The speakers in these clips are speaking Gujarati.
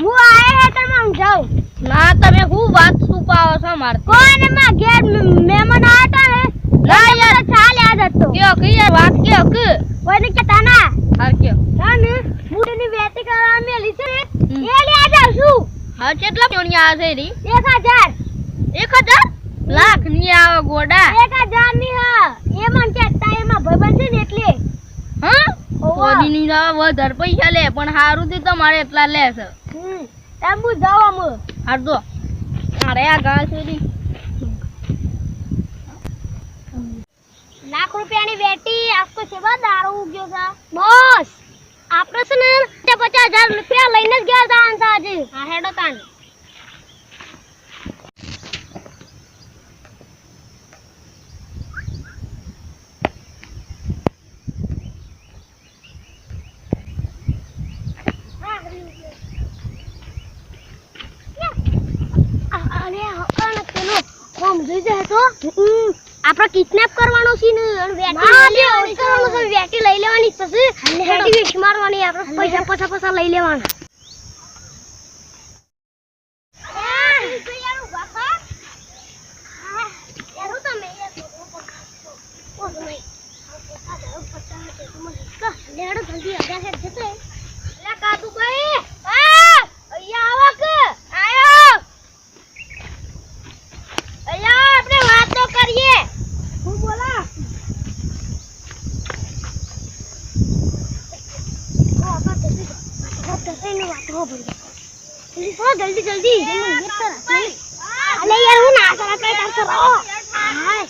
હું આયા હે તને સમજાવ ના તમે હું વાત છુપાવો છો માર કોને માં ઘેર મહેમાન આયા ને ના યાર ચાલ યાદ હતો કે યાર વાત કે કોઈને કહેતા ના હાર કે અને મુડીની વેટી કરવા મેલી છે એ લે જાવ છું હા કેટલા પોણી આવે છે રી 1000 લાખ ની આવે ગોડા 1000 ની હા એ મન કહેતા એમાં ભાઈબંધ છે ને એટલે હા ઓની ની વધારે પૈસા લે પણ હારું થી તમારે એટલા લે છે એમ બુ જાવ આમ હાર દો અરે આ ગાળ સુધી લાખ રૂપિયાની વેટી આખો સેવા દારૂ ઉગ્યો છે બોસ આપણે છે ને 50000 રૂપિયા લઈને જ ગયા હતા આજે હા હેડો તાન આપણે કિડનેપ કરવાનો છે ને વેટી લઈ લેવાની પછી વેટી વેચ મારવાની આપણે પૈસા પૈસા લઈ લેવાના जल्दी जल्दी अरे यार वो ना करा पे कर रहा हाय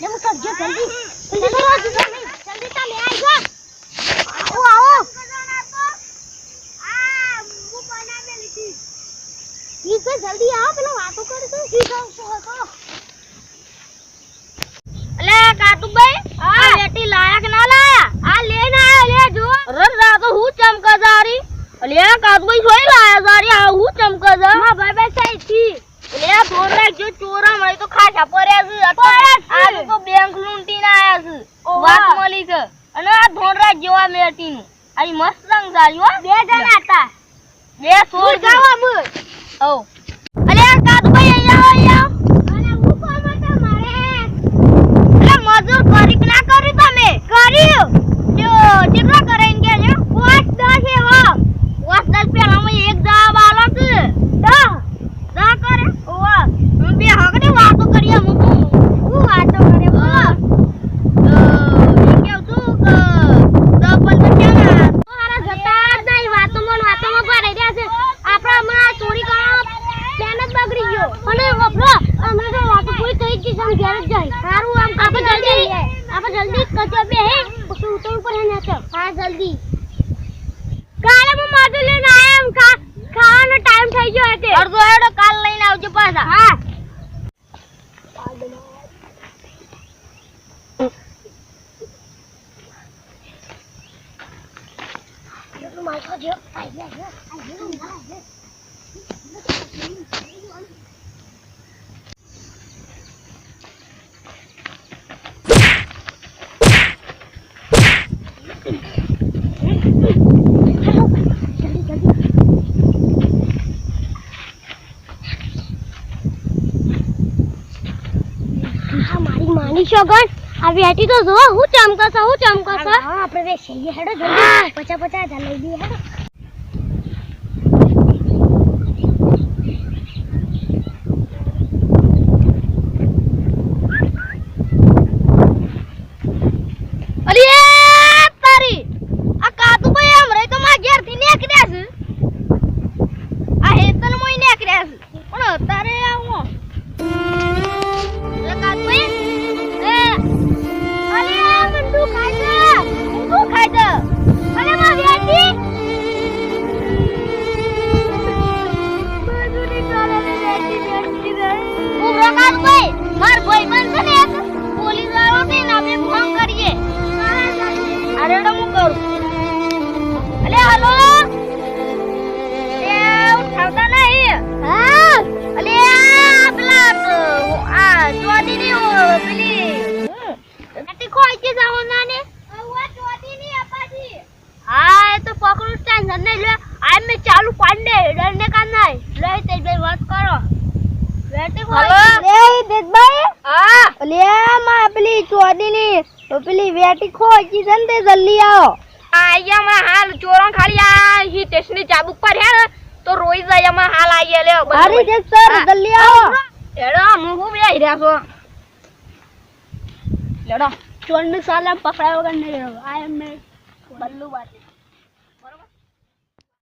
ये मुझे जो जल्दी जल्दी तो ले आई गो आओ वो बना में लिखी ये तो जल्दी आओ पहले बातों कर दो ठीक है तो अले काटू भाई आ बेटी लाया कि ना लाया आ लेना आया ले जो अरे रात हूं चमका जा रही અલ્યા કાદુભાઈ જોઈ લાયા સારી આ હું ચમકે છે માં ભાઈ ભાઈ સહી થી અલ્યા થોડા જો ચોરા મળી તો ખાસા પડ્યા છે આ તો બેંક લૂંટીને આયા છે વાત મળી છે અને આ ધોરા જેવા મેટીનું આ મસ્ત રંગ સારી હો બે જણા હતા બે સોળ જાવા મ ઓ અલ્યા કાદુભાઈ અહીંયા અને હું કોમ હતા મારે અલ્યા મજૂર કરી કે ના કરી તમે કર્યું જો કેટલા કરાઈને ગયા છે 5-10 એવા 10 પેલા મે એક જવાબ આલો કે દા કરે ઓવા બે હગને વાતો કરીએ હું વાતો કરે બોલો એ કેવ તું કે ડબલ તો કેના મારા જતા નહીં વાતોમાં ભરાઈ રહ્યા છે આપણા હમણાં ચોરી કરવાનો પ્લાન જ બગડી ગયો અને વફરો અમે તો વાતો પૂરી થઈ ગઈ છે ઘરે જ જાય સારું આમ આપણે જલ્દી કચો બે હે પછી ઉતર ઉપર હે ને હા જલ્દી કાલે હું માથે લઈને આયા એમ ખાવાનો ટાઈમ થઈ ગયો હતે અડધો હેડો કાલ લઈને આવજો પાછા હા યે માથો જો આયા શોગન આ વેટી તો જો હું ચમકાસ હા આપણે વે સહી હેડો જલ્દી 50 લઈ દી હેડો અરે તારી આ કાતુભાઈ આમ રે તો માં ઘેર થી નીકળ્યા છે આ હેતન મોય નીકળ્યા છે પણ તારે આવો કાતુભાઈ અલે મંડુ ખાઈ દે અલે માં વેટી બેટી ખોજી છે ને તે જલ્દી આવો આયામાં હાલ ચોરણ ખાલી આ હી ટેસ્ટની ચાબુક પર હે ને તો રોઈ જાય એમાં હાલ આયા લે અરે જે સર જલ્દી આવો એડો હું બે રહ્યા છો લેડો ચોર ને સાલા પકડાય વગર નહીં રહ્યો આ એમ બલ્લુ બાટી